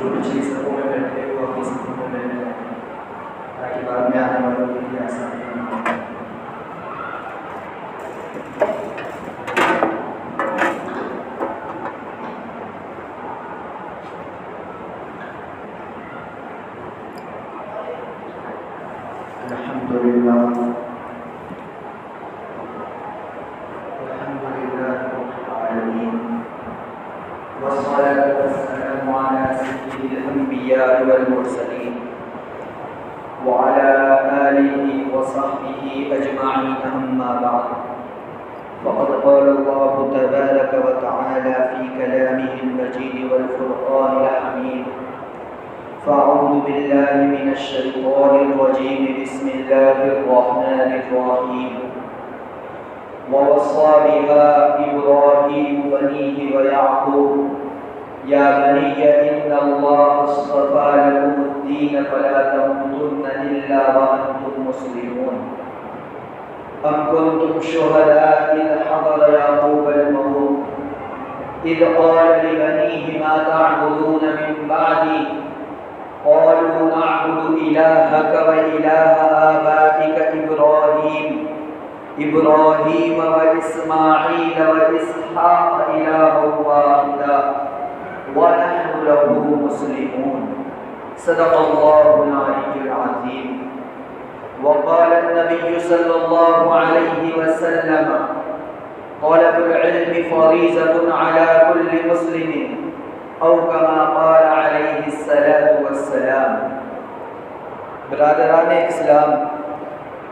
جو پچھلی صفوں میں بیٹھے وہ اپنی صفوں میں بیٹھ جائیں تاکہ بعد میں آنے والوں کے لیے آسانی ہو۔ والمرسلين وعلى آله وصحبه أجمعين أما بعد فقد قال الله تبارك وتعالى في كلامه المجيد والفرقان الحميد فأعوذ بالله من الشيطان الرجيم بسم الله الرحمن الرحيم ووصى بها إبراهيم بنيه ويعقوب يا بني إن الله اصطفى لكم الدين فلا تموتن إلا وأنتم مسلمون أم كنتم شهداء إذ حضر يعقوب الموت إذ قال لبنيه ما تعبدون من بعدي قالوا نعبد إلهك وإله آبائك إبراهيم وإسماعيل وإسحاق إلها واحدا ونحن له مسلمون صدق الله العلي العظيم وقال النبي صلى الله عليه وسلم طلب العلم فريضة على كل مسلم أو كما قال عليه الصلاة والسلام۔ برادران اسلام،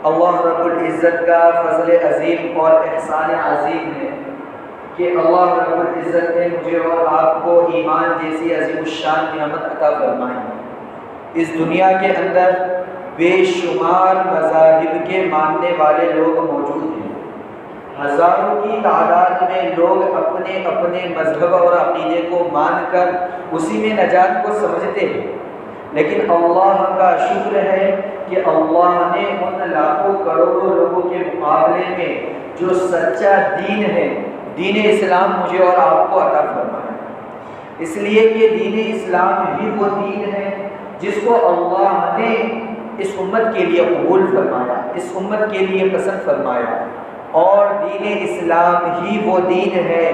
اللہ رب العزت کا فضل عظیم اور احسان عظیم ہے کہ اللہ رب العزت نے مجھے اور آپ کو ایمان جیسی عظیم الشان نعمت عطا فرمائی۔ اس دنیا کے اندر بے شمار مذاہب کے ماننے والے لوگ موجود ہیں، ہزاروں کی تعداد میں لوگ اپنے اپنے مذہب اور عقیدے کو مان کر اسی میں نجات کو سمجھتے ہیں، لیکن اللہ کا شکر ہے کہ اللہ نے ان لاکھوں کروڑوں لوگوں کے مقابلے میں جو سچا دین ہے، دین اسلام مجھے اور آپ کو عطا فرمایا۔ اس لیے کہ دین اسلام ہی وہ دین ہے جس کو اللہ نے اس امت کے لیے قبول فرمایا، اس امت کے لیے پسند فرمایا، اور دین اسلام ہی وہ دین ہے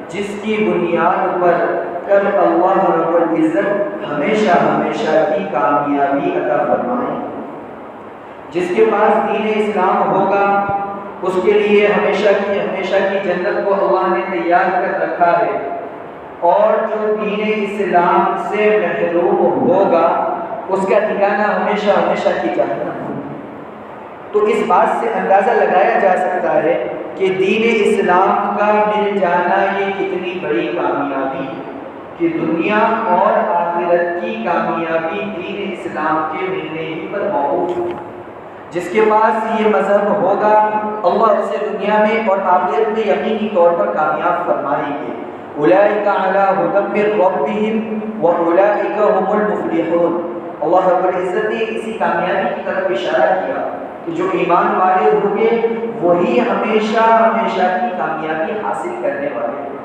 جس کی بنیاد پر کل اللہ رب العزت ہمیشہ ہمیشہ کی کامیابی عطا فرمائے۔ جس کے پاس دین اسلام ہوگا اس کے لیے ہمیشہ کی جنت کو اللہ نے تیار کر رکھا ہے، اور جو دین اسلام سے محروم ہوگا اس کا ٹھکانہ ہمیشہ کی جہنم ہوگا۔ تو اس بات سے اندازہ لگایا جا سکتا ہے کہ دین اسلام کا مل جانا یہ کتنی بڑی کامیابی ہے کہ دنیا اور آخرت کی کامیابی دین اسلام کے ملنے ہی پر موجود ہے۔ جس کے پاس یہ مذہب ہوگا اللہ اسے دنیا میں اور آخرت میں یقینی طور پر کامیاب فرمائیں گے۔ اولئک علی ھدی من ربہم واولئک ھم المفلحون۔ اللہ رب العزت نے اسی کامیابی کی طرف اشارہ کیا کہ جو ایمان والے ہوں گے وہی ہمیشہ کی کامیابی حاصل کرنے والے ہیں۔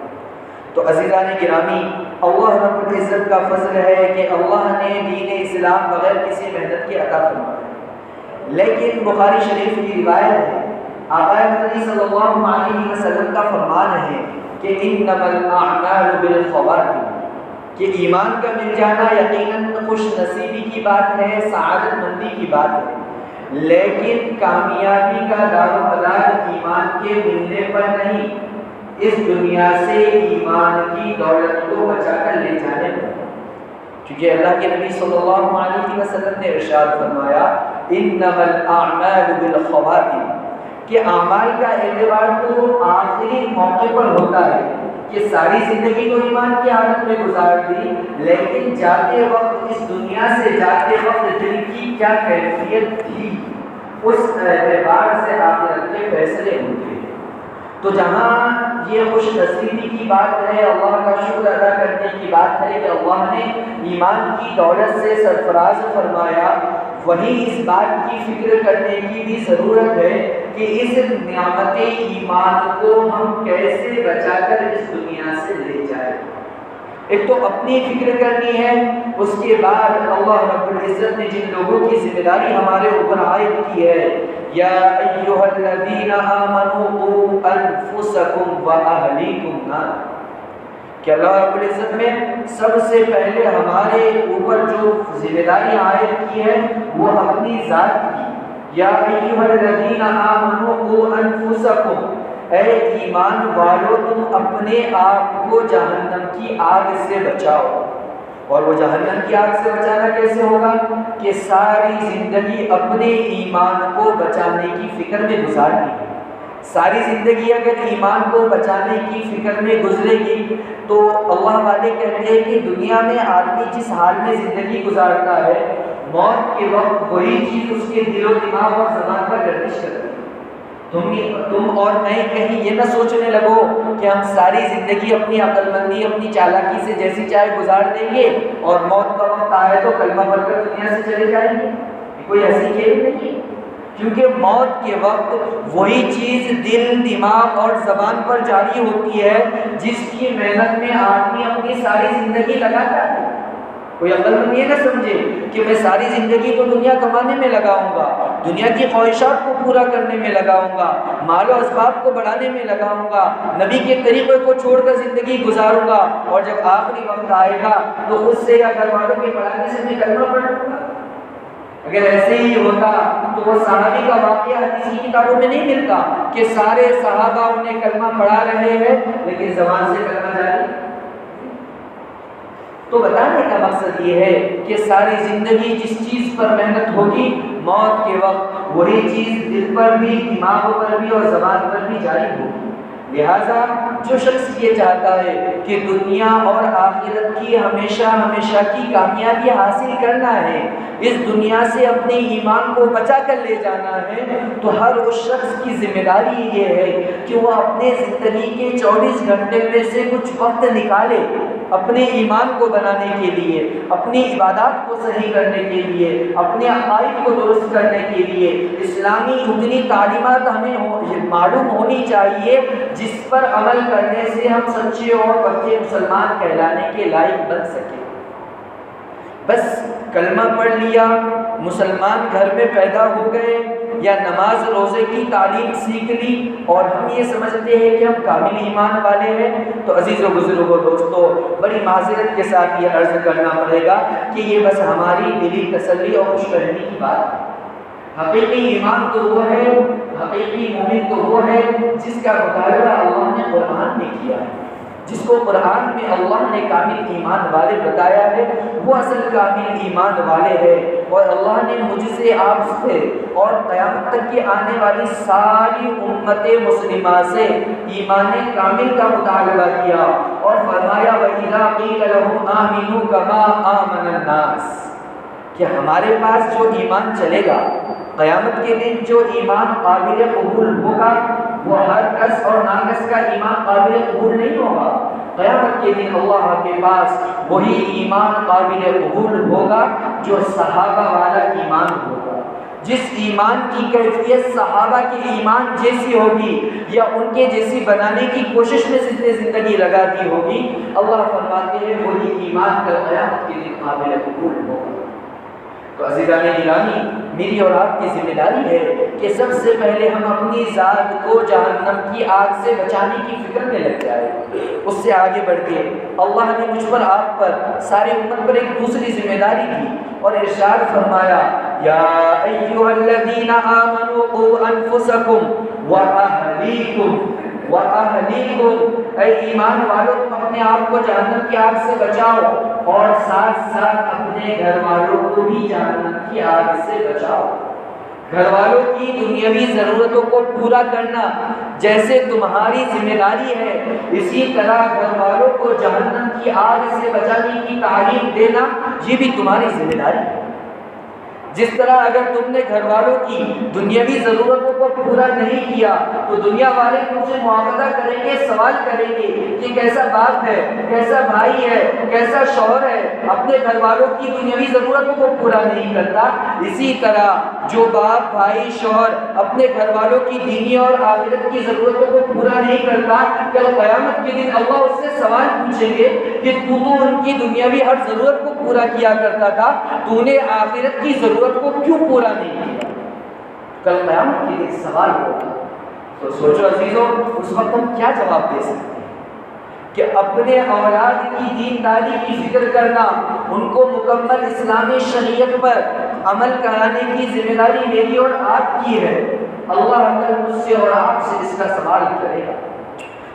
تو عزیزان گرامی، اللہ رب العزت کا فضل ہے کہ اللہ نے دین اسلام بغیر کسی محنت کے عطا فرمایا۔ لیکن بخاری شریف کی روایت ہے، آقا مدنی صلی اللہ علیہ وسلم کا فرمان ہے کہ انما الاعمال بالخواتیم، کہ ایمان کا مل جانا یقیناً خوش نصیبی کی بات ہے، سعادت مندی کی بات ہے، لیکن کامیابی کا دارومدار ایمان کے ملنے پر نہیں، اس دنیا سے ایمان کی دولت کو بچا کر لے جانے پر۔ کیونکہ اللہ کے نبی صلی اللہ علیہ وسلم نے ارشاد فرمایا انما الاعمال بالخواتیم، کہ اعمال کا اعتبار تو آخری موقع پر ہوتا ہے کہ ساری زندگی تو ایمان کی حالت میں گزار دی، لیکن جاتے وقت اس دنیا سے جاتے وقت دل کی کیا کیفیت تھی، اس اعتبار سے آخرت کے فیصلے ہوتے ہیں۔ تو جہاں یہ خوش نصیبی کی بات ہے، اللہ کا شکر ادا کرنے کی بات ہے کہ اللہ نے ایمان کی دولت سے سرفراز فرمایا، وہیں اس بات کی فکر کرنے کی بھی ضرورت ہے کہ اس نعمت ایمان کو ہم کیسے بچا کر اس دنیا سے لے جائیں۔ ایک تو اپنی فکر کرنی ہے، اس کے بعد اللہ رب العزت نے جن لوگوں کی ذمہ داری ہمارے اوپر عائد کی ہے، یا ایھا الذین آمنوا قوا انفسکم واہلیکم نارا، کہ اللہ رب العزت نے سب سے پہلے ہمارے اوپر جو ذمہ داری عائد کی ہے وہ اپنی ذات کی، یا ایھا الذین آمنوا قوا انفسکم، اے ایمان والو تم اپنے آپ کو جہنم کی آگ سے بچاؤ۔ اور وہ جہنم کی آگ سے بچانا کیسے ہوگا؟ کہ ساری زندگی اپنے ایمان کو بچانے کی فکر میں گزارنی ہے۔ ساری زندگی اگر ایمان کو بچانے کی فکر میں گزرے گی تو اللہ والے کہتے ہیں کہ دنیا میں آدمی جس حال میں زندگی گزارتا ہے، موت کے وقت وہی چیز اس کے دل و دماغ اور زبان پر گردش کرتی ہے۔ تم اور میں کہیں یہ نہ سوچنے لگو کہ ہم ساری زندگی اپنی عقل مندی، اپنی چالاکی سے جیسی چاہے گزار دیں گے اور موت کا وقت آئے تو کلمہ پڑھ کر دنیا سے چلے جائیں گے۔ کوئی ایسی کھیل نہیں، کیونکہ موت کے وقت وہی چیز دل، دماغ اور زبان پر جاری ہوتی ہے جس کی محنت میں آدمی اپنی ساری زندگی لگاتا ہے۔ کوئی عقل مند یہ نہ سمجھے کہ میں ساری زندگی تو دنیا کمانے میں لگاؤں گا، دنیا کی خواہشات کو پورا کرنے میں لگاؤں گا، مال و اسباب کو بڑھانے میں لگاؤں گا، نبی کے طریقے کو چھوڑ کر زندگی گزاروں گا، اور جب آخری وقت آئے گا تو خود سے یا گھر والوں کے پڑھانے سے میں کلمہ پڑھ لوں گا۔ اگر ایسے ہی ہوتا تو وہ صحابی کا واقعہ حدیث کی کتابوں میں نہیں ملتا کہ سارے صحابہ انہیں کلمہ پڑھا رہے ہیں لیکن زبان سے کلمہ جاری۔ تو بتانے کا مقصد یہ ہے کہ ساری زندگی جس چیز پر محنت ہوگی، موت کے وقت وہی چیز دل پر بھی، دماغ پر بھی اور زبان پر بھی جاری ہوگی۔ لہذا جو شخص یہ چاہتا ہے کہ دنیا اور آخرت کی ہمیشہ ہمیشہ کی کامیابی حاصل کرنا ہے، اس دنیا سے اپنے ایمان کو بچا کر لے جانا ہے، تو ہر اس شخص کی ذمہ داری یہ ہے کہ وہ اپنے زندگی کے 24 گھنٹے میں سے کچھ وقت نکالے اپنے ایمان کو بنانے کے لیے، اپنی عبادات کو صحیح کرنے کے لیے، اپنے عقائد کو درست کرنے کے لیے۔ اسلامی اتنی تعلیمات ہمیں معلوم ہونی چاہیے جس پر عمل کرنے سے ہم سچے اور پکے مسلمان کہلانے کے لائق بن سکیں۔ بس کلمہ پڑھ لیا، مسلمان گھر میں پیدا ہو گئے، یا نماز روزے کی تعلیم سیکھ لی اور ہم یہ سمجھتے ہیں کہ ہم کامل ایمان والے ہیں، تو عزیز و بزرگوں دوستو، بڑی معذرت کے ساتھ یہ عرض کرنا پڑے گا کہ یہ بس ہماری دلی تسلی اور خوش فہمی کی بات ہے۔ حقیقی ایمان تو وہ ہے، حقیقی مومن تو وہ ہے جس کا مطالعہ اللہ نے قرآن میں کیا ہے، جس کو قرآن میں اللہ نے کامل ایمان والے بتایا ہے، وہ اصل کامل ایمان والے ہیں۔ اور اللہ نے مجھ سے، آپ سے اور قیامت تک کی آنے والی ساری امت مسلمہ سے ایمان کامل کا مطالبہ کیا اور فرمایا وَإِذَا قِيلَ لَهُمْ آمِنُوا كَمَا آمَنَ النَّاسِ، کہ ہمارے پاس جو ایمان چلے گا قیامت کے دن، جو ایمان قابل قبول ہوگا وہ ہر کس اور ناقص کا ایمان قابل قبول نہیں ہوگا۔ قیامت کے دن اللہ کے پاس وہی ایمان قابل قبول ہوگا جو صحابہ والا ایمان ہوگا، جس ایمان کی کیفیت صحابہ کے ایمان جیسی ہوگی یا ان کے جیسی بنانے کی کوشش میں زندگی لگا دی ہوگی، اللہ فرماتے ہیں وہی ایمان کا قیامت کے دن قابل قبول ہوگا۔ تو عزیزان گرامی، میری اور آپ کی ذمہ داری ہے کہ سب سے پہلے ہم اپنی ذات کو جہنم کی آگ سے بچانے کی فکر میں لگ جائیں۔ اس سے آگے بڑھ کے اللہ نے مجھ پر، آپ پر، ساری امت پر ایک دوسری ذمہ داری دی اور ارشاد فرمایا یا ایھا الذین آمنوا قوا انفسکم واہلیکم، اے ایمان والو تم اپنے آپ کو جہنم کی آگ سے بچاؤ اور ساتھ ساتھ اپنے گھر والوں کو بھی جہنم کی آگ سے بچاؤ۔ گھر والوں کی دنیاوی ضرورتوں کو پورا کرنا جیسے تمہاری ذمہ داری ہے، اسی طرح گھر والوں کو جہنم کی آگ سے بچانے کی تعلیم دینا یہ بھی تمہاری ذمہ داری ہے۔ جس طرح اگر تم نے گھر والوں کی دنیاوی ضرورتوں کو پورا نہیں کیا تو دنیا والے تم سے معاوضہ کریں گے، سوال کریں گے کہ کیسا باپ ہے، کیسا بھائی ہے، کیسا شوہر ہے، اپنے گھر والوں کی دنیاوی ضرورتوں کو پورا نہیں کرتا۔ اسی طرح جو باپ بھائی شوہر اپنے گھر والوں کی دینی اور آخرت کی ضرورتوں کو پورا نہیں کرتا، کل قیامت کے دن اللہ اس سے سوال پوچھیں گے کہ تو ان کی دنیاوی ہر ضرورت کو پورا کیا کرتا تھا، تو نے آخرت کی ضرورت کو کیوں پورا نہیں کیا؟ کل قیامت کے دن سوال ہوگا۔ تو سوچو عزیزوں، اس وقت ہم کیا جواب دے سکتے ہیں کہ اپنے اولاد کی دینداری کی فکر کرنا، ان کو مکمل اسلامی شریعت پر عمل کرانے کی ذمہ داری میری اور آپ کی ہے۔ اللہ کل مجھ سے اور آپ سے اس کا سوال کرے گا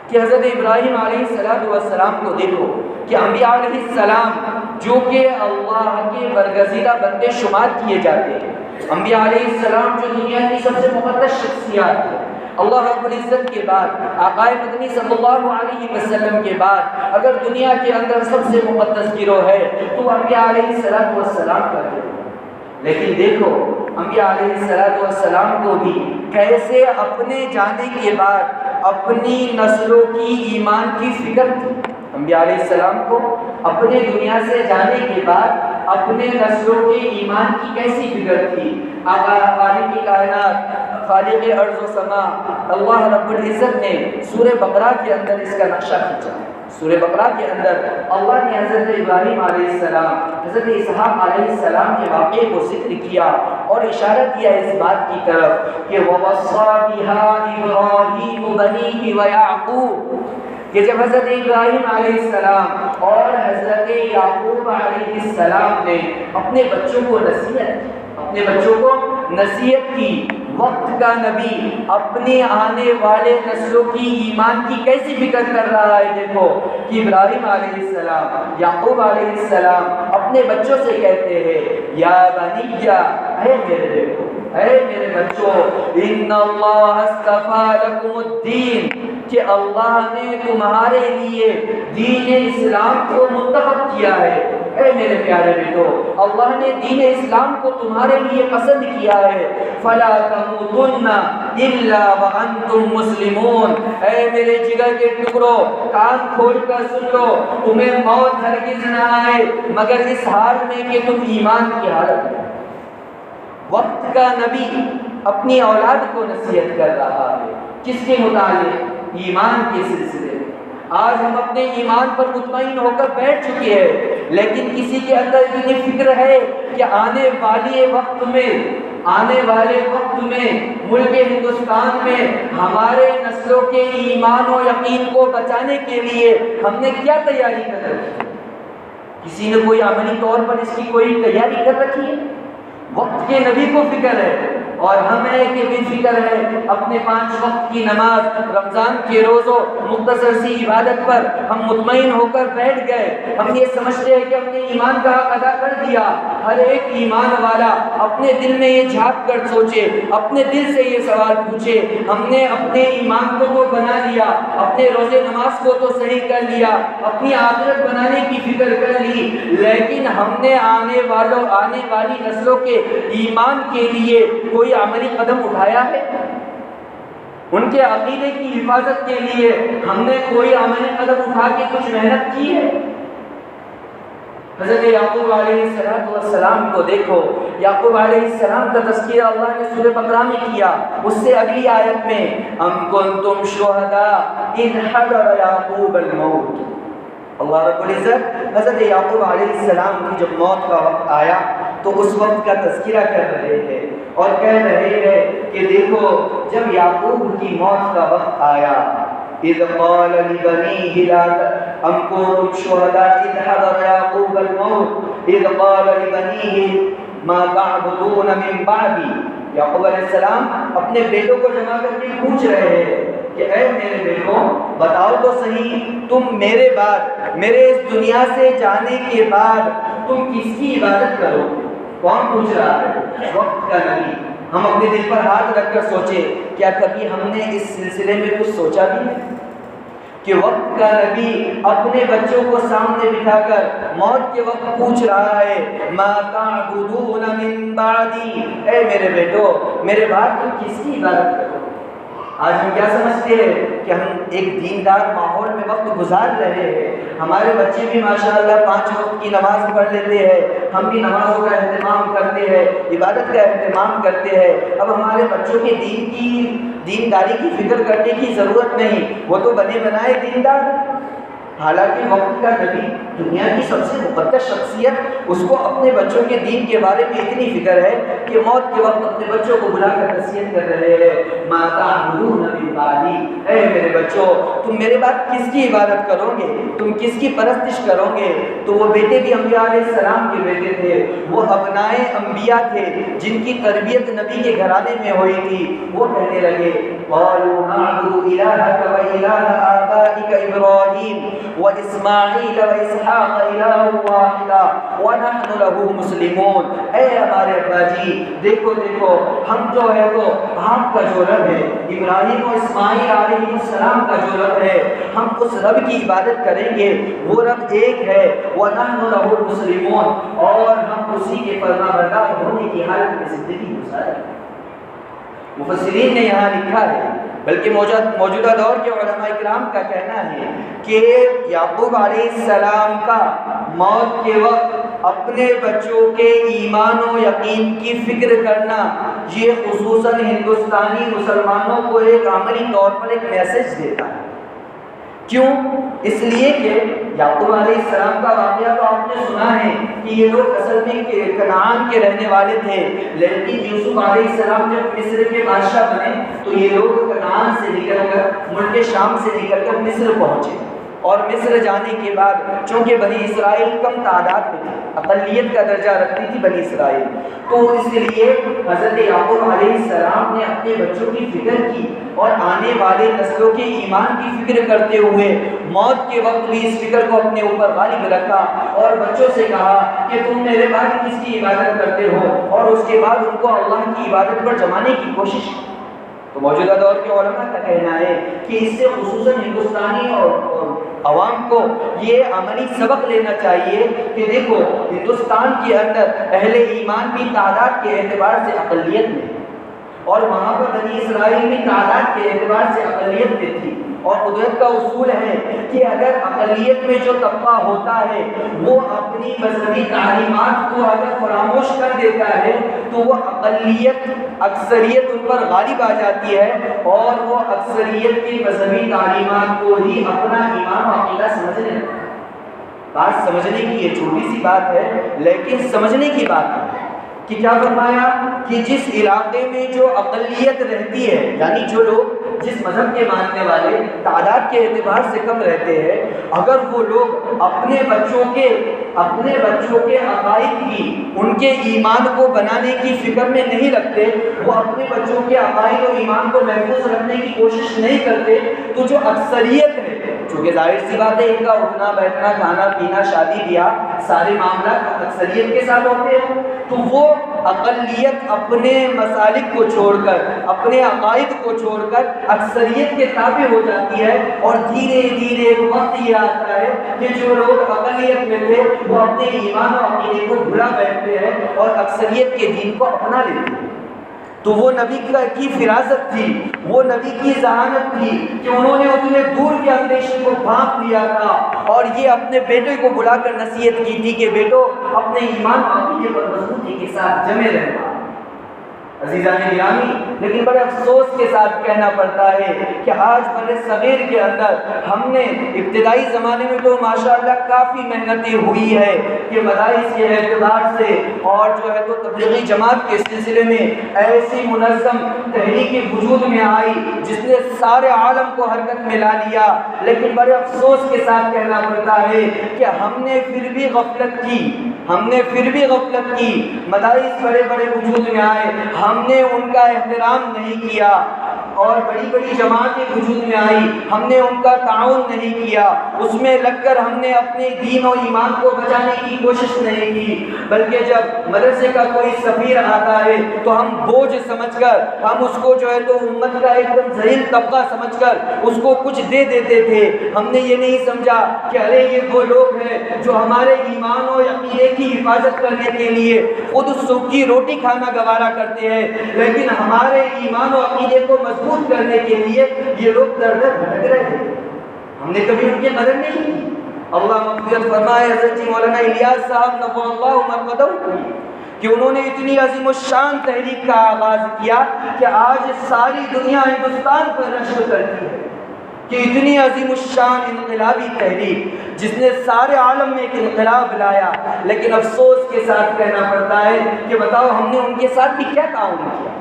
کہ حضرت ابراہیم علیہ السلام کو دیکھو کہ انبیاء علیہ السلام جو کہ اللہ کے برگزیدہ بندے شمار کیے جاتے ہیں، انبیاء علیہ السلام جو دنیا کی سب سے مقدس شخصیات ہیں، اللہ رب العزت کے بعد، آقا مدنی صلی اللہ علیہ وسلم کے بعد اگر دنیا کے اندر سب سے مقدس گروہ ہے تو انبیاء علیہ السلام کا گروہ۔ لیکن دیکھو انبیاء علیہ السلام کو بھی کیسے اپنے جانے کے بعد اپنی نسلوں کی ایمان کی فکر تھی۔ انبیاء علیہ السلام کو اپنے دنیا سے جانے کے بعد اپنے نسلوں کے ایمان کی کیسی فکر تھی؟ آقا خالق کی کائنات، خالق ارض و سما، اللہ رب العزت نے سورہ بقرہ کے اندر اس کا نقشہ کھینچا۔ سورہ بقرہ کے اندر اللہ نے حضرت ابراہیم علیہ السلام، حضرت اسحاق علیہ السلام کے واقعے کو ذکر کیا اور اشارہ کیا اس بات کی طرف کہ وَوَصَّى بِهَا إِبْرَاهِيمُ بَنِيهِ وَيَعْقُوبُ، کہ جب حضرت ابراہیم علیہ السلام اور حضرت یعقوب علیہ السلام نے اپنے بچوں کو نصیحت کی، وقت کا نبی اپنے آنے والے نسلوں کی ایمان کی کیسی فکر کر رہا ہے؟ دیکھو کہ ابراہیم علیہ السلام، یعقوب علیہ السلام اپنے بچوں سے کہتے ہیں یا بنی، اے میرے بیٹو، اے میرے بچوں، ان اللہ اصطفیٰ لکم الدین، کہ اللہ نے تمہارے لیے دین اسلام کو منتخب کیا ہے۔ اے میرے پیارے بیٹو، اللہ نے دین اسلام کو تمہارے لیے پسند کیا ہے۔ فلا تموتن الا وانتم مسلمون، اے میرے جگر کے ٹکڑوں، کان کھول کر سن لو، تمہیں موت ہرگز نہ آئے مگر اس حال میں کہ تم ایمان کی حالت میں۔ وقت کا نبی اپنی اولاد کو نصیحت کر رہا ہے، کس کے متعلق؟ ایمان کے سلسلے میں۔ آج ہم اپنے ایمان پر مطمئن ہو کر بیٹھ چکے ہیں، لیکن کسی کے اندر اتنی فکر ہے کہ آنے والے وقت میں ملک ہندوستان میں ہمارے نسلوں کے ایمان و یقین کو بچانے کے لیے ہم نے کیا تیاری کر رکھی ہے؟ کسی نے کوئی عملی طور پر اس کی کوئی تیاری کر رکھی ہے؟ وقت کے نبی کو فکر ہے، اور ہمیں کہ بھی فکر ہے اپنے 5 وقت کی نماز، رمضان کے روزوں، مختصر سی عبادت پر ہم مطمئن ہو کر بیٹھ گئے۔ ہم یہ سمجھتے ہیں کہ ہم نے ایمان کا حق ادا کر دیا۔ ہر ایک ایمان والا اپنے دل میں یہ جھانک کر سوچے، اپنے دل سے یہ سوال پوچھے، ہم نے اپنے ایمان کو تو بنا لیا، اپنے روزے نماز کو تو صحیح کر لیا، اپنی آخرت بنانے کی فکر کر لی، لیکن ہم نے آنے والی نسلوں کے ایمان کے لیے کوئی عملی قدم اٹھایا ہے؟ ان کے عقیدے کی حفاظت کے لیے ہم نے کوئی عملی قدم اٹھا کے کچھ محنت کی ہے؟ حضرت یعقوب علیہ السلام کو دیکھو، یعقوب علیہ السلام کا تذکرہ اللہ نے سورہ بقرہ میں کیا، اس سے اگلی آیت میں ام کنتم شہداء اذ حضر یعقوب الموت، اللہ رب العزت حضرت یعقوب علیہ السلام کی جب موت کا وقت آیا تو اس وقت کا تذکرہ کر رہے ہیں اور کہہ رہے ہیں کہ دیکھو جب یعقوب کی موت کا وقت آیا، اذ قال لبنیہ لا ام کنتم شہداء اذ حضر یعقوب الموت اذ قال لبنیہ ما تعبدون من بعدی، یعقوب علیہ السلام اپنے بیٹوں کو جمع کر کے پوچھ رہے ہیں کہ اے میرے بیٹوں بتاؤ تو صحیح، تم میرے بعد، میرے اس دنیا سے جانے کے بعد تم کس کی عبادت کرو؟ کون پوچھ رہا ہے؟ وقت کا نبی۔ ہم اپنے دل پر ہاتھ رکھ کر سوچے، کیا کبھی ہم نے اس سلسلے میں کچھ سوچا بھی ہے کہ وقت کا نبی اپنے بچوں کو سامنے بٹھا کر موت کے وقت پوچھ رہا ہے ما تعبدون من بعدی، اے میرے بیٹو میرے بعد تم کس کی عبادت کرو؟ آج ہم کیا سمجھتے ہیں کہ ہم ایک دیندار ماحول میں وقت گزار رہے ہیں، ہمارے بچے بھی ماشاءاللہ 5 وقت کی نماز پڑھ لیتے ہیں، ہم بھی نمازوں کا اہتمام کرتے ہیں، عبادت کا اہتمام کرتے ہیں، اب ہمارے بچوں کے دینداری کی فکر کرنے کی ضرورت نہیں، وہ تو بنے بنائے دیندار۔ حالانکہ وقت کا نبی، دنیا کی سب سے مقدس شخصیت، اس کو اپنے بچوں کے دین کے بارے میں اتنی فکر ہے کہ موت کے وقت اپنے بچوں کو بلا کر نصیحت کر رہے ہیں، مَا تَعْبُدُونَ مِن بَعْدِی، اے میرے بچوں تم میرے بعد کس کی عبادت کرو گے، تم کس کی پرستش کرو گے؟ تو وہ بیٹے بھی انبیاء علیہ السلام کے بیٹے تھے، وہ ابنائے انبیاء تھے جن کی تربیت نبی کے گھرانے میں ہوئی تھی۔ وہ کہنے لگے قَالُوا نَعْبُدُ إِلَٰهَكَ وَإِلَٰهَ آبَائِكَ إِبْرَاهِيمَ وَإِسْمَاعِيلَ وَإِسْحَاقَ إِلَٰهًا وَاحِدًا وَنَحْنُ لَهُ مُسْلِمُونَ۔ اے ہمارے ابا جی دیکھو ہم جو ہے تو آپ کا جو رب ہے، ابراہیم و اسماعیل علیہ السلام کا جو رب ہے، ہم اس رب کی عبادت کریں گے، وہ رب ایک ہے، وَنَحْنُ لَهُ مُسْلِمُونَ، اور ہم اسی کے فرمانبردار ہونے کی حالت میں زندگی گزاریں گے۔ مفسرین نے یہاں لکھا ہے، بلکہ موجودہ دور کے علماء کرام کا کہنا ہے کہ یعقوب علیہ السلام کا موت کے وقت اپنے بچوں کے ایمان و یقین کی فکر کرنا، یہ خصوصاً ہندوستانی مسلمانوں کو ایک عملی طور پر ایک میسج دیتا ہے۔ کیوں؟ اس لیے کہ یعقوب علیہ السلام کا واقعہ تو آپ نے سنا ہے کہ یہ لوگ اصل میں کنعان کے رہنے والے تھے، لیکن یوسف علیہ السلام جب مصر کے بادشاہ بنے تو یہ لوگ کنعان سے نکل کر ملک شام سے نکل کر مصر پہنچے، اور مصر جانے کے بعد چونکہ بنی اسرائیل کم تعداد میں تھی، اقلیت کا درجہ رکھتی تھی بنی اسرائیل، تو اس لیے حضرت یعقوب علیہ السلام نے اپنے بچوں کی فکر کی، اور آنے والے نسلوں کے ایمان کی فکر کرتے ہوئے موت کے وقت بھی اس فکر کو اپنے اوپر غالب رکھا، اور بچوں سے کہا کہ تم میرے بعد کس کی عبادت کرتے ہو، اور اس کے بعد ان کو اللہ کی عبادت پر جمانے کی کوشش کی۔ تو موجودہ دور کے علماء کا کہنا ہے کہ اس سے خصوصاً ہندوستانی اور عوام کو یہ عملی سبق لینا چاہیے کہ دیکھو ہندوستان کے اندر اہل ایمان بھی تعداد کے اعتبار سے اقلیت میں، اور وہاں پر بنی اسرائیل بھی تعداد کے اعتبار سے اقلیت میں تھی، اور قدرت کا اصول ہے کہ اگر اقلیت میں جو طبقہ ہوتا ہے وہ اپنی مذہبی تعلیمات کو اگر فراموش کر دیتا ہے تو وہ اقلیت اکثریت ان پر غالب آ جاتی ہے، اور وہ اکثریت کی مذہبی تعلیمات کو ہی اپنا ایمان و عقیدہ سمجھنے لگتا ہے۔ بات سمجھنے کی یہ چھوٹی سی بات ہے، لیکن سمجھنے کی بات ہے کہ کیا فرمایا کہ جس علاقے میں جو اقلیت رہتی ہے، یعنی جو لوگ جس مذہب کے ماننے والے تعداد کے اعتبار سے کم رہتے ہیں، اگر وہ لوگ اپنے بچوں کے عقائد کی، ان کے ایمان کو بنانے کی فکر میں نہیں رکھتے، وہ اپنے بچوں کے عقائد و ایمان کو محفوظ رکھنے کی کوشش نہیں کرتے، تو جو اکثریت ہے، چونکہ ظاہر سی بات ہے ان کا اٹھنا بیٹھنا کھانا پینا شادی بیاہ سارے معاملات اکثریت کے ساتھ ہوتے ہیں، تو وہ اقلیت اپنے مسالک کو چھوڑ کر، اپنے عقائد کو چھوڑ کر اکثریت کے تابع ہو جاتی ہے، اور دھیرے دھیرے ایک وقت یہ آتا ہے کہ جو لوگ اقلیت میں تھے وہ اپنے ایمان و عقیدے کو بھلا بیٹھتے ہیں اور اکثریت کے دین کو اپنا لیتے ہیں۔ تو وہ نبی کی فراست تھی، وہ نبی کی ذہانت تھی کہ انہوں نے اتنے دور کے اندیشے کو بھانپ لیا تھا، اور یہ اپنے بیٹے کو بلا کر نصیحت کی تھی کہ بیٹو اپنے ایمان و عقیدے پر مضبوطی کے ساتھ جمے رہنا۔ عزیزان گرامی، لیکن بڑے افسوس کے ساتھ کہنا پڑتا ہے کہ آج بر صغیر کے اندر ہم نے ابتدائی زمانے میں تو ماشاءاللہ کافی محنتیں ہوئی ہے کہ مدارس کے اعتبار سے اور جو ہے تو تبلیغی جماعت کے سلسلے میں ایسی منظم تحریک وجود میں آئی جس نے سارے عالم کو حرکت میں لا لیا، لیکن بڑے افسوس کے ساتھ کہنا پڑتا ہے کہ ہم نے پھر بھی غفلت کی، مدارس بڑے بڑے وجود میں آئے، ہم نے ان کا احترام نہیں کیا، اور بڑی بڑی جماعتیں وجود میں آئی، ہم نے ان کا تعاون نہیں کیا، اس میں لگ کر ہم نے اپنے دین و ایمان کو بچانے کی کوشش نہیں کی، بلکہ جب مدرسے کا کوئی سفیر آتا ہے تو ہم بوجھ سمجھ کر، ہم اس کو جو ہے تو امت کا ایک دم ذلیل طبقہ سمجھ کر اس کو کچھ دے دیتے تھے۔ ہم نے یہ نہیں سمجھا کہ ارے یہ وہ لوگ ہیں جو ہمارے ایمان و عقیدے کی حفاظت کرنے کے لیے خود سوکھی روٹی کھانا گوارا کرتے ہیں، لیکن ہمارے ایمان و عقیدے کو مضبوط نابود کرنے کے لیے یہ لوگ در در بھٹک رہے ہیں، ہم نے کبھی ان کی قدر نہیں کی۔ اللہ مغفرت فرمائے حضرت مولانا الیاس صاحب نفع اللہ مرقدہ کہ انہوں نے اتنی عظیم الشان تحریک کا آغاز کیا کہ آج ساری دنیا ہندوستان پر نشر کرتی ہے کہ اتنی عظیم الشان انقلابی تحریک جس نے سارے عالم میں ایک انقلاب لایا، لیکن افسوس کے ساتھ کہنا پڑتا ہے کہ بتاؤ ہم نے ان کے ساتھ بھی کیا تعاون کیا،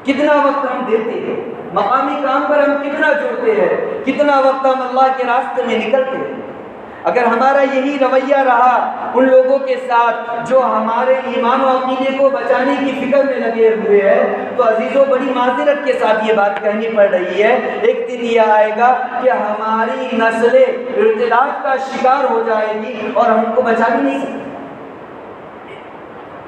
کتنا وقت ہم دیتے ہیں، مقامی کام پر ہم کتنا جڑتے ہیں، کتنا وقت ہم اللہ کے راستے میں نکلتے ہیں۔ اگر ہمارا یہی رویہ رہا ان لوگوں کے ساتھ جو ہمارے ایمان و عقیدے کو بچانے کی فکر میں لگے ہوئے ہیں، تو عزیزوں بڑی معذرت کے ساتھ یہ بات کہنی پڑ رہی ہے، ایک دن یہ آئے گا کہ ہماری نسلیں ارتداد کا شکار ہو جائے گی اور ہم کو بچا بھی نہیں سکتے۔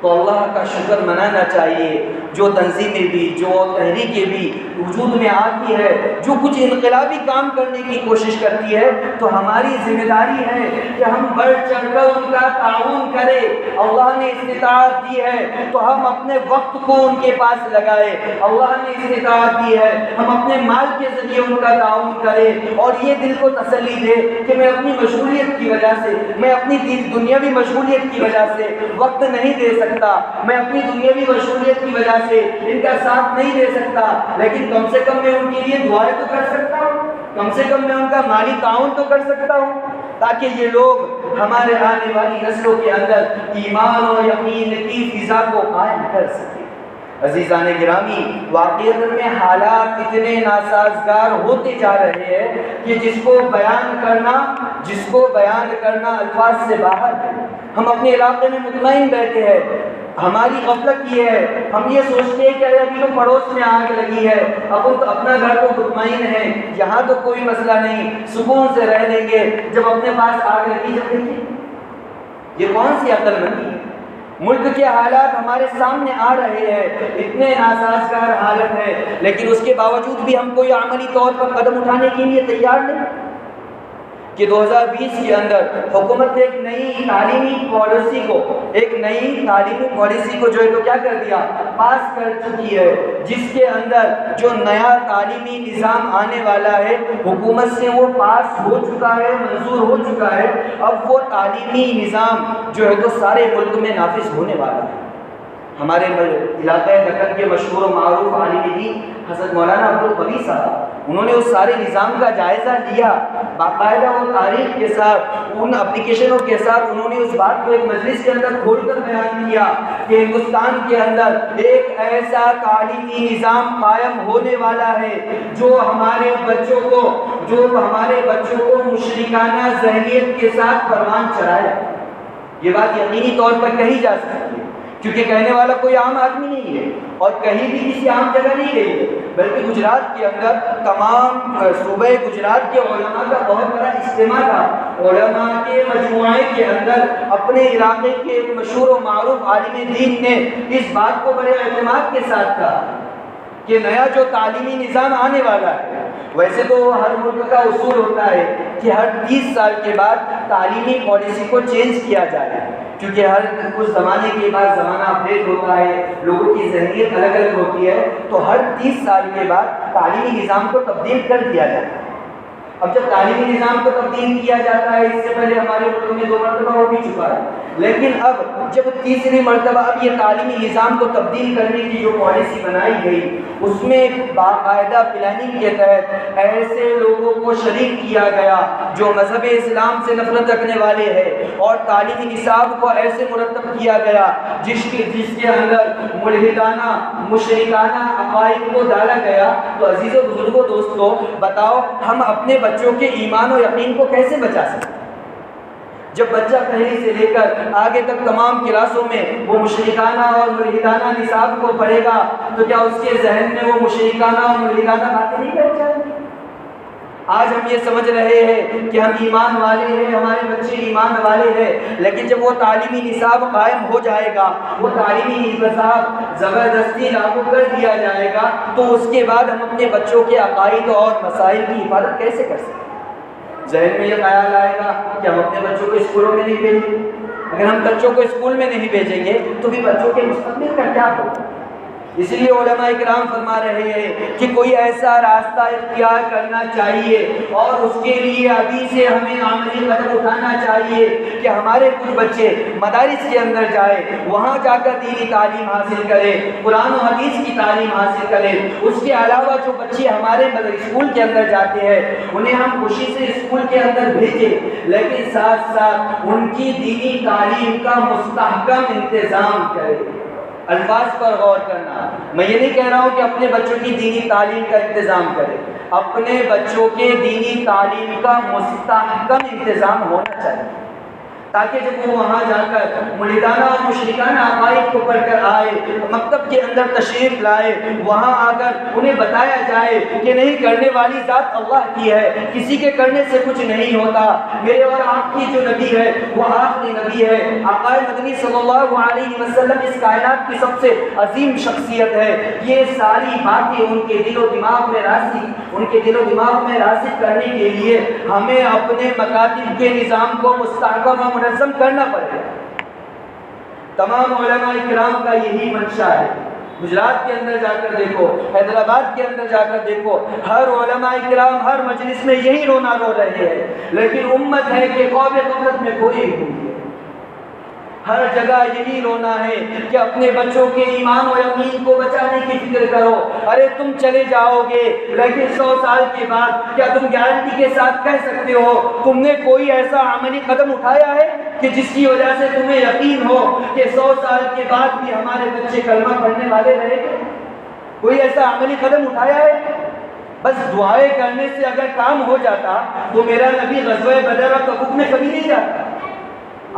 تو اللہ کا شکر منانا چاہیے، جو تنظیمیں بھی، جو تحریکیں بھی وجود میں آتی ہے، جو کچھ انقلابی کام کرنے کی کوشش کرتی ہے، تو ہماری ذمہ داری ہے کہ ہم بڑھ چڑھ کر ان کا تعاون کریں۔ اللہ نے استطاعت دی ہے تو ہم اپنے وقت کو ان کے پاس لگائیں، اللہ نے استطاعت دی ہے ہم اپنے مال کے ذریعے ان کا تعاون کریں، اور یہ دل کو تسلی دے کہ میں اپنی مشغولیت کی وجہ سے، میں اپنی دنیاوی مشغولیت کی وجہ سے وقت نہیں دے سکتا، میں اپنی دنیاوی مشغولیت کی وجہ سے ان کا ساتھ نہیں دے سکتا، لیکن کم سے کم میں ان کے لیے دعائیں تو کر سکتا ہوں، کم سے کم میں ان کا مالی تعاون تو کر سکتا ہوں، تاکہ یہ لوگ ہمارے آنے والی نسلوں کے اندر ایمان اور یقین کی فضا کو قائم کر سکیں۔ عزیزان گرامی، واقعات میں حالات اتنے ناسازگار ہوتے جا رہے ہیں کہ جس کو بیان کرنا الفاظ سے باہر ہے۔ ہم اپنے علاقے میں مطمئن بیٹھے ہیں، ہماری غفلت یہ ہے، ہم یہ سوچتے ہیں کہ ابھی تو پڑوس میں آگ لگی ہے، اب تو اپنا گھر تو مطمئن ہے، یہاں تو کوئی مسئلہ نہیں، سکون سے رہ لیں گے، جب اپنے پاس آگ لگی جب دیکھیں یہ کون سی عقل مندی ہے؟ ملک کے حالات ہمارے سامنے آ رہے ہیں، اتنے ناسازگار حالت ہے، لیکن اس کے باوجود بھی ہم کوئی عملی طور پر قدم اٹھانے کے لیے تیار نہیں کہ 2020 کے اندر حکومت نے ایک نئی تعلیمی پالیسی کو جو ہے تو کیا کر دیا، پاس کر چکی ہے، جس کے اندر جو نیا تعلیمی نظام آنے والا ہے حکومت سے وہ پاس ہو چکا ہے، منظور ہو چکا ہے، اب وہ تعلیمی نظام جو ہے تو سارے ملک میں نافذ ہونے والا ہے۔ ہمارے علاقہ دکن کے مشہور و معروف عالم دین حضرت مولانا عبدالقوی صاحب، انہوں نے اس سارے نظام کا جائزہ لیا، باقاعدہ وہ تاریخ کے ساتھ، ان اپلیکیشنوں کے ساتھ انہوں نے اس بات کو ایک مجلس کے اندر کھول کر بیان کیا کہ ہندوستان کے اندر ایک ایسا تعلیمی نظام قائم ہونے والا ہے جو ہمارے بچوں کو مشرکانہ ذہنیت کے ساتھ پروان چڑھائے۔ یہ بات یقینی طور پر کہی جا سکتی ہے، کیونکہ کہنے والا کوئی عام آدمی نہیں ہے اور کہیں بھی کسی عام جگہ نہیں گئی ہے، بلکہ گجرات کے اندر تمام صوبہ گجرات کے علماء کا بہت بڑا اجتماع تھا۔ علماء کے مجموعے کے اندر اپنے علاقے کے ایک مشہور و معروف عالم دین نے اس بات کو بڑے اعتماد کے ساتھ کہا کہ نیا جو تعلیمی نظام آنے والا ہے، ویسے تو ہر ملک کا اصول ہوتا ہے کہ ہر 30 سال کے بعد تعلیمی پالیسی کو چینج کیا جائے، کیونکہ ہر کچھ زمانے کے بعد زمانہ اپڈیٹ ہوتا ہے، لوگوں کی ذہنیت الگ الگ ہوتی ہے، تو ہر 30 سال کے بعد تعلیمی نظام کو تبدیل کر دیا جاتا ہے۔ اب جب تعلیمی نظام کو تبدیل کیا جاتا ہے، اس سے پہلے ہمارے ملک میں 2 مرتبہ ہو بھی چکا ہے، لیکن اب جب تیسری مرتبہ اب یہ تعلیمی نظام کو تبدیل کرنے کی جو پالیسی بنائی گئی، اس میں باقاعدہ پلاننگ کے تحت ایسے لوگوں کو شریک کیا گیا جو مذہب اسلام سے نفرت رکھنے والے ہیں، اور تعلیمی نصاب کو ایسے مرتب کیا گیا جس کے اندر ملحدانہ مشرکانہ عقائد کو ڈالا گیا۔ تو عزیزوں بزرگوں دوستوں، بتاؤ ہم اپنے بچوں کے ایمان و یقین کو کیسے بچا سکتے ہیں؟ جب بچہ پہلی سے لے کر آگے تک تمام کلاسوں میں وہ مشرکانہ اور ملحدانہ نصاب کو پڑھے گا، تو کیا اس کے ذہن میں وہ مشرکانہ اور ملحدانہ باتیں نہیں بیٹھ جائیں گی؟ آج ہم یہ سمجھ رہے ہیں کہ ہم ایمان والے ہیں، ہمارے بچے ایمان والے ہیں، لیکن جب وہ تعلیمی نصاب قائم ہو جائے گا، وہ تعلیمی نصاب زبردستی لاگو کر دیا جائے گا، تو اس کے بعد ہم اپنے بچوں کے عقائد اور مسائل کی حفاظت کیسے کر سکتے ہیں؟ ذہن میں یہ خیال آئے گا کہ ہم اپنے بچوں کو اسکولوں میں نہیں بھیجیں گے۔ اگر ہم بچوں کو اسکول میں نہیں بھیجیں گے تو بھی بچوں کے مستقبل کا کیا ہوگا؟ اس لیے علماء کرام فرما رہے ہیں کہ کوئی ایسا راستہ اختیار کرنا چاہیے اور اس کے لیے ابھی سے ہمیں عملی قدم اٹھانا چاہیے کہ ہمارے کچھ بچے مدارس کے اندر جائیں، وہاں جا کر دینی تعلیم حاصل کریں، قرآن و حدیث کی تعلیم حاصل کریں۔ اس کے علاوہ جو بچے ہمارے اسکول کے اندر جاتے ہیں انہیں ہم خوشی سے اسکول کے اندر بھیجیں، لیکن ساتھ ساتھ ان کی دینی تعلیم کا مستحکم انتظام کریں۔ الفاظ پر غور کرنا، میں یہ نہیں کہہ رہا ہوں کہ اپنے بچوں کی دینی تعلیم کا انتظام کریں، اپنے بچوں کے دینی تعلیم کا مستحکم انتظام ہونا چاہیے، تاکہ جب وہ وہاں جا کر مریدانہ اور مشرکانہ عقائد کو پڑھ کر آئے، مکتب کے اندر تشریف لائے، وہاں آ کر انہیں بتایا جائے کہ نہیں، کرنے والی ذات اللہ کی ہے، کسی کے کرنے سے کچھ نہیں ہوتا، میرے اور آپ کی جو نبی ہے وہ آخری نبی ہے، آقا مدنی صلی اللہ علیہ وسلم اس کائنات کی سب سے عظیم شخصیت ہے۔ یہ ساری باتیں ان کے دل و دماغ میں راسخ کرنے کے لیے ہمیں اپنے مکاتب کے نظام کو مستحکم اور منظم کرنا پڑے گا۔ تمام علماء کرام کا یہی منشا ہے۔ گجرات کے اندر جا کر دیکھو، حیدرآباد کے اندر جا کر دیکھو، ہر علماء کرام ہر مجلس میں یہی رونا رو رہے ہیں، لیکن امت ہے کہ خواب غفلت میں کوئی نہیں ہے۔ ہر جگہ یہی رونا ہے کہ اپنے بچوں کے ایمان و یقین کو بچانے کی فکر کرو۔ ارے تم چلے جاؤ گے، لیکن 100 سال کے بعد کیا تم گارنٹی کے ساتھ کہہ سکتے ہو تم نے کوئی ایسا عملی قدم اٹھایا ہے کہ جس کی وجہ سے تمہیں یقین ہو کہ 100 سال کے بعد بھی ہمارے بچے کلمہ پڑھنے والے رہیں گے؟ کوئی ایسا عملی قدم اٹھایا ہے؟ بس دعائیں کرنے سے اگر کام ہو جاتا تو میرا نبی غزوہ بدر اور تبوک میں کبھی نہیں جاتا۔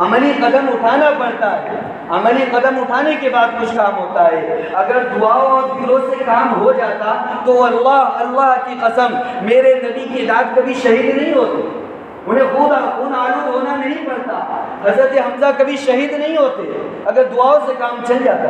عملی قدم اٹھانا پڑتا ہے، عملی قدم اٹھانے کے بعد کچھ کام ہوتا ہے۔ اگر دعاؤں اور ذکروں سے کام ہو جاتا تو اللہ کی قسم میرے نبی کی داد کبھی شہید نہیں ہوتے، انہیں خون آلود ہونا نہیں پڑتا، حضرت حمزہ کبھی شہید نہیں ہوتے اگر دعاؤں سے کام چل جاتا۔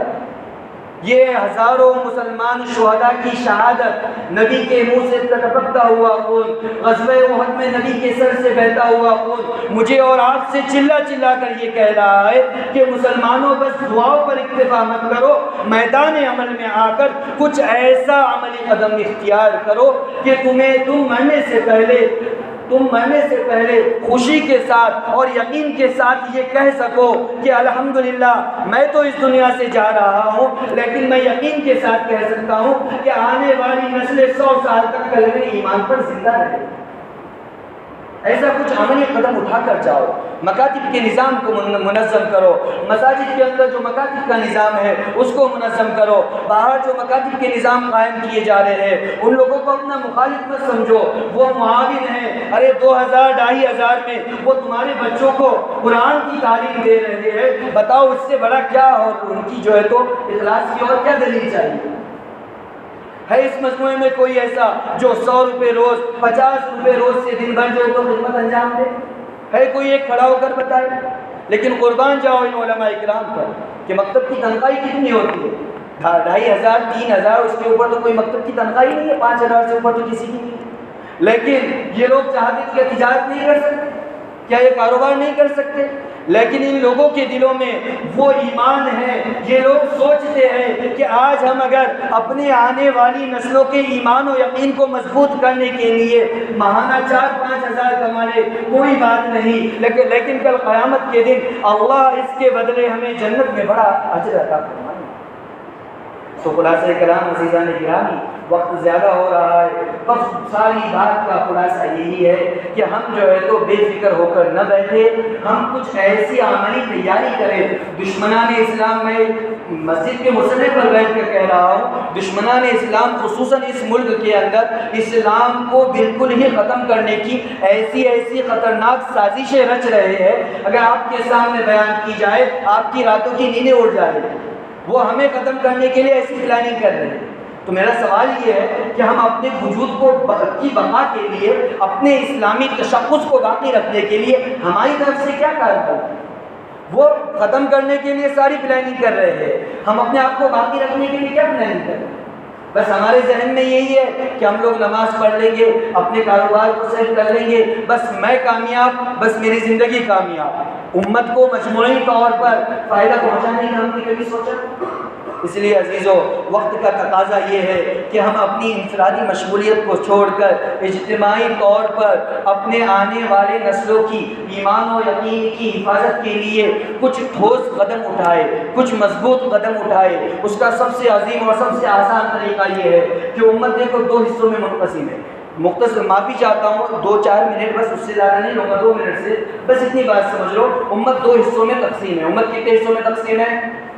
یہ ہزاروں مسلمان شہداء کی شہادت، نبی کے منہ سے ٹپکتا ہوا خون، غزوہ احد میں نبی کے سر سے بہتا ہوا خون مجھے اور آپ سے چلا کر یہ کہہ رہا ہے کہ مسلمانوں بس دعاؤں پر اکتفا مت کرو، میدان عمل میں آ کر کچھ ایسا عملی قدم اختیار کرو کہ تم مرنے سے پہلے خوشی کے ساتھ اور یقین کے ساتھ یہ کہہ سکو کہ الحمدللہ میں تو اس دنیا سے جا رہا ہوں، لیکن میں یقین کے ساتھ کہہ سکتا ہوں کہ آنے والی نسلیں 100 سال تک کلمہ ایمان پر زندہ رہے۔ ایسا کچھ عملی قدم اٹھا کر جاؤ، مکاتب کے نظام کو منظم کرو، مساجد کے اندر جو مکاتب کا نظام ہے اس کو منظم کرو، باہر جو مکاتب کے نظام قائم کیے جا رہے ہیں ان لوگوں کو اپنا مخالف مت سمجھو، وہ معاون ہیں۔ ارے 2000-2500 میں وہ تمہارے بچوں کو قرآن کی تعلیم دے رہے ہیں، بتاؤ اس سے بڑا کیا، اور ان کی جو ہے تو اخلاص کی اور کیا دلیل چاہیے؟ ہے اس مجموعے میں کوئی ایسا جو 100 روپے روز 50 روپے روز سے دن بھر جو ہے تو خدمت انجام دے؟ ہے کوئی ایک کھڑا ہو کر بتائے؟ لیکن قربان جاؤ ان علماء اکرام پر کہ مکتب کی تنخواہ کتنی ہوتی ہے؟ 2500-3000، اس کے اوپر تو کوئی مکتب کی تنخواہ ہی نہیں ہے، 5000 سے اوپر تو کسی کی نہیں ہے۔ لیکن یہ لوگ چاہتے کہ تجارت نہیں کر سکتے، کیا یہ کاروبار نہیں کر سکتے؟ لیکن ان لوگوں کے دلوں میں وہ ایمان ہے، یہ لوگ سوچتے ہیں کہ آج ہم اگر اپنے آنے والی نسلوں کے ایمان و یقین کو مضبوط کرنے کے لیے ماہانہ 4-5 ہزار کما لے کوئی بات نہیں، لیکن کل قیامت کے دن اللہ اس کے بدلے ہمیں جنت میں بڑا اجر عطا فرمائے۔ تو خلاصہ کلام عزیزان گرامی، وقت زیادہ ہو رہا ہے، بس ساری بات کا خلاصہ یہی ہے کہ ہم جو ہے تو بے فکر ہو کر نہ بیٹھے، ہم کچھ ایسی عملی تیاری کریں۔ دشمنان اسلام، میں مسجد کے مسئلے پر بیٹھ کر کہہ رہا ہوں، دشمنان اسلام خصوصاً اس ملک کے اندر اسلام کو بالکل ہی ختم کرنے کی ایسی خطرناک سازشیں رچ رہے ہیں، اگر آپ کے سامنے بیان کی جائے آپ کی راتوں کی نیندیں اڑ جائیں۔ وہ ہمیں ختم کرنے کے لیے ایسی پلاننگ کر رہے ہیں۔ تو میرا سوال یہ ہے کہ ہم اپنے وجود کی بقا کے لیے، اپنے اسلامی تشخص کو باقی رکھنے کے لیے ہماری طرف سے کیا کام کریں؟ وہ ختم کرنے کے لیے ساری پلاننگ کر رہے ہیں، ہم اپنے آپ کو باقی رکھنے کے لیے کیا پلاننگ کریں؟ بس ہمارے ذہن میں یہی ہے کہ ہم لوگ نماز پڑھ لیں گے، اپنے کاروبار کو سیٹ کر لیں گے، بس میں کامیاب، بس میری زندگی کامیاب۔ امت کو مجموعی طور پر فائدہ پہنچانے کا ہم نے کبھی سوچا؟ اس لیے عزیزو وقت کا تقاضا یہ ہے کہ ہم اپنی انفرادی مشغولیت کو چھوڑ کر اجتماعی طور پر اپنے آنے والے نسلوں کی ایمان و یقین کی حفاظت کے لیے کچھ ٹھوس قدم اٹھائے، کچھ مضبوط قدم اٹھائے۔ اس کا سب سے عظیم اور سب سے آسان طریقہ یہ ہے کہ امت دیکھو 2 حصوں میں منقسم ہے۔ مختصر معافی چاہتا ہوں 2-4 منٹ، بس اس سے زیادہ نہیں لوں گا، 2 منٹ سے بس اتنی بات سمجھ لو۔ امت 2 حصوں میں تقسیم ہے۔ امت کتنے حصوں میں تقسیم ہے؟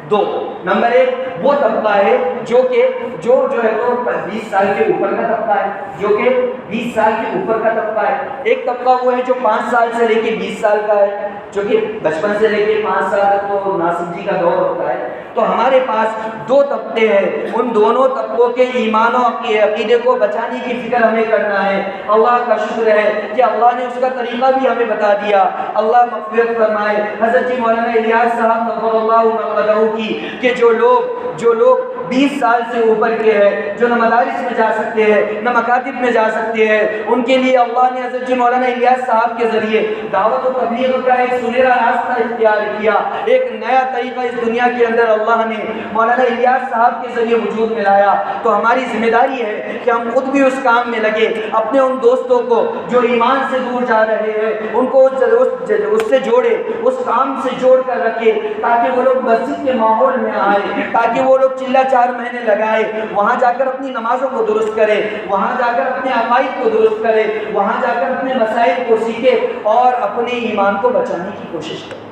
2۔ نمبر 1 وہ طبقہ ہے جو ہے تو 20 سال کے اوپر کا طبقہ ہے، جو کہ 20 سال کے اوپر کا طبقہ ہے۔ ایک طبقہ وہ ہے جو 5 سال سے لے کے 20 سال کا ہے، جو کہ بچپن سے لے کے 5 سال تک تو ناسمجھی کا دور ہوتا ہے۔ تو ہمارے پاس 2 طبقے ہیں، ان دونوں طبقوں کے ایمان و عقیدے کو بچانے کی فکر ہمیں کرنا ہے۔ اللہ کا شکر ہے کہ اللہ نے اس کا طریقہ بھی ہمیں بتا دیا۔ اللہ مغفرت فرمائے حضرت جی مولانا الیاس صاحب نور اللہ مقدہ کی کہ جو لوگ 20 سال سے اوپر کے ہیں، جو نہ مدارس میں جا سکتے ہیں نہ مکاتب میں جا سکتے ہیں، ان کے لیے اللہ نے حضرت جی مولانا الیاس صاحب کے ذریعے دعوت و تبلیغ کا ایک سنہرا راستہ اختیار کیا، ایک نیا طریقہ اس دنیا کے اندر اللہ نے مولانا الیاس صاحب کے ذریعے وجود میں لایا۔ تو ہماری ذمہ داری ہے کہ ہم خود بھی اس کام میں لگے، اپنے ان دوستوں کو جو ایمان سے دور جا رہے ہیں ان کو اس سے جوڑے، اس کام سے جوڑ کر رکھے، تاکہ وہ لوگ مسجد کے ماحول میں آئے، تاکہ وہ لوگ چلہ 4 مہینے لگائے، وہاں جا کر اپنی نمازوں کو درست کرے، وہاں جا کر اپنے عقائد کو درست کرے، وہاں جا کر اپنے مسائل کو سیکھے اور اپنے ایمان کو بچانے کی کوشش کرے۔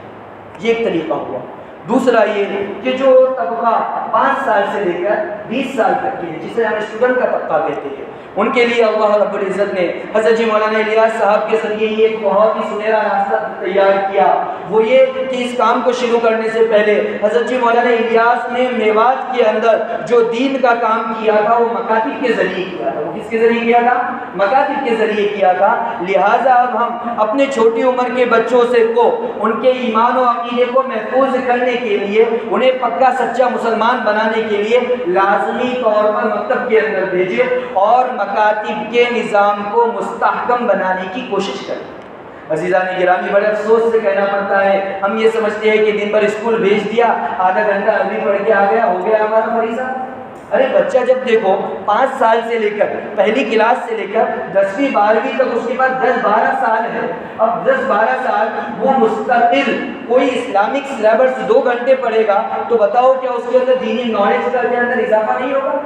یہ ایک طریقہ ہوا۔ دوسرا یہ کہ جو طبقہ 5 سال سے لے کر 20 سال تک کے، جسے ہم اسٹوڈنٹ کا طبقہ کہتے ہیں، ان کے لیے اللہ رب العزت نے حضرت جی مولانا الیاس صاحب کے ذریعے یہ ایک بہت ہی سنہرا راستہ تیار کیا۔ وہ یہ کہ اس کام کو شروع کرنے سے پہلے حضرت جی مولانا الیاس نے میوات کے اندر جو دین کا کام کیا تھا وہ مکاتب کے ذریعے کیا تھا۔ وہ کس کے ذریعے کیا تھا؟ مکاتب کے ذریعے کیا تھا۔ لہٰذا اب ہم اپنے چھوٹی عمر کے بچوں کو ان کے ایمان و عقیدے کو محفوظ کرنے کے لیے، انہیں پکا سچا مسلمان بنانے کے لیے لازمی طور پر مکتب کے اندر بھیجے اور مکاتب کے نظام کو مستحکم بنانے کی کوشش کریں۔ عزیزان گرامی، بڑے افسوس سے کہنا پڑتا ہے، ہم یہ سمجھتے ہیں کہ دن بھر اسکول بھیج دیا، آدھا گھنٹہ عربی پڑھ کے آ گیا، ہو گیا ہمارا فریضہ۔ ارے بچہ جب دیکھو 5 سال سے لے کر پہلی کلاس سے لے کر 10ویں 12ویں تک، اس کے بعد 10-12 سال ہے۔ اب 10-12 سال وہ مستقل کوئی اسلامک سلیبس 2 گھنٹے پڑھے گا تو بتاؤ کیا اس کے اندر دینی نالج کا کے اندر اضافہ نہیں ہوگا؟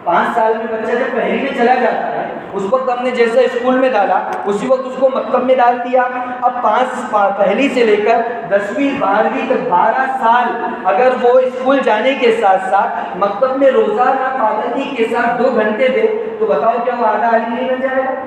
5 سال میں بچہ جب پہلی میں چلا جاتا ہے، اس وقت ہم نے جیسے اسکول میں ڈالا اسی وقت اس کو مکتب میں ڈال دیا۔ اب پہلی سے لے کر 10ویں 12ویں تک 12 سال اگر وہ اسکول جانے کے ساتھ ساتھ مکتب میں روزانہ پابندی کے ساتھ 2 گھنٹے دے تو بتاؤ کیا وہ آدھا عالم نہیں بن جائے گا؟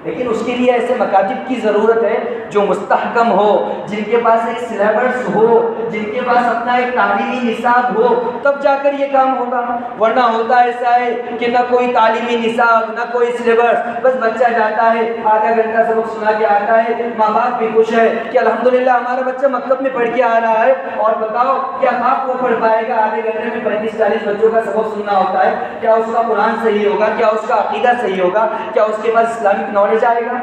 لیکن اس کے لیے ایسے مکاتب کی ضرورت ہے جو مستحکم ہو، جن کے پاس ایک سلیبس ہو، جن کے پاس اپنا ایک تعلیمی نصاب ہو، تب جا کر یہ کام ہوگا۔ ورنہ ہوتا ایسا ہے کہ نہ کوئی تعلیمی نصاب نہ کوئی سلیبس، بس بچہ جاتا ہے آدھا گھنٹہ سبق سنا کے آتا ہے، ماں باپ بھی خوش ہے کہ الحمدللہ ہمارا بچہ مکتب میں پڑھ کے آ رہا ہے، اور بتاؤ کیا آپ وہ پڑھ پائے گا؟ آدھے گھنٹے میں 35-40 بچوں کا سبق سننا ہوتا ہے، کیا اس کا قرآن صحیح ہوگا؟ کیا اس کا عقیدہ صحیح ہوگا؟ کیا اس کے پاس اسلامک نالج آئے گا؟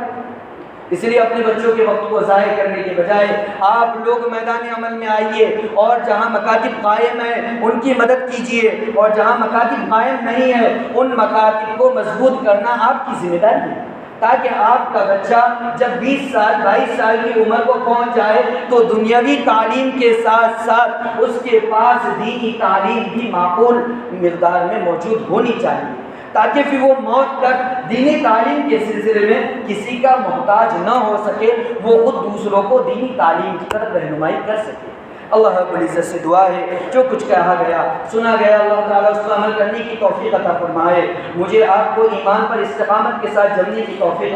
اس لیے اپنے بچوں کے وقت کو ضائع کرنے کے بجائے آپ لوگ میدان عمل میں آئیے اور جہاں مکاتب قائم ہیں ان کی مدد کیجیے، اور جہاں مکاتب قائم نہیں ہیں ان مکاتب کو مضبوط کرنا آپ کی ذمہ داری ہے، تاکہ آپ کا بچہ جب 20 سال 22 سال کی عمر کو پہنچ جائے تو دنیاوی تعلیم کے ساتھ ساتھ اس کے پاس دینی تعلیم بھی معقول مقدار میں موجود ہونی چاہیے، تاکہ پھر وہ موت تک دینی تعلیم کے سلسلے میں کسی کا محتاج نہ ہو سکے، وہ خود دوسروں کو دینی تعلیم کی طرف رہنمائی کر سکے۔ اللہ رب العزت سے دعا ہے جو کچھ کہا گیا سنا گیا اللہ تعالیٰ اس پر عمل کرنے کی توفیق عطا فرمائے، مجھے آپ کو ایمان پر استقامت کے ساتھ جمنے کی توفیق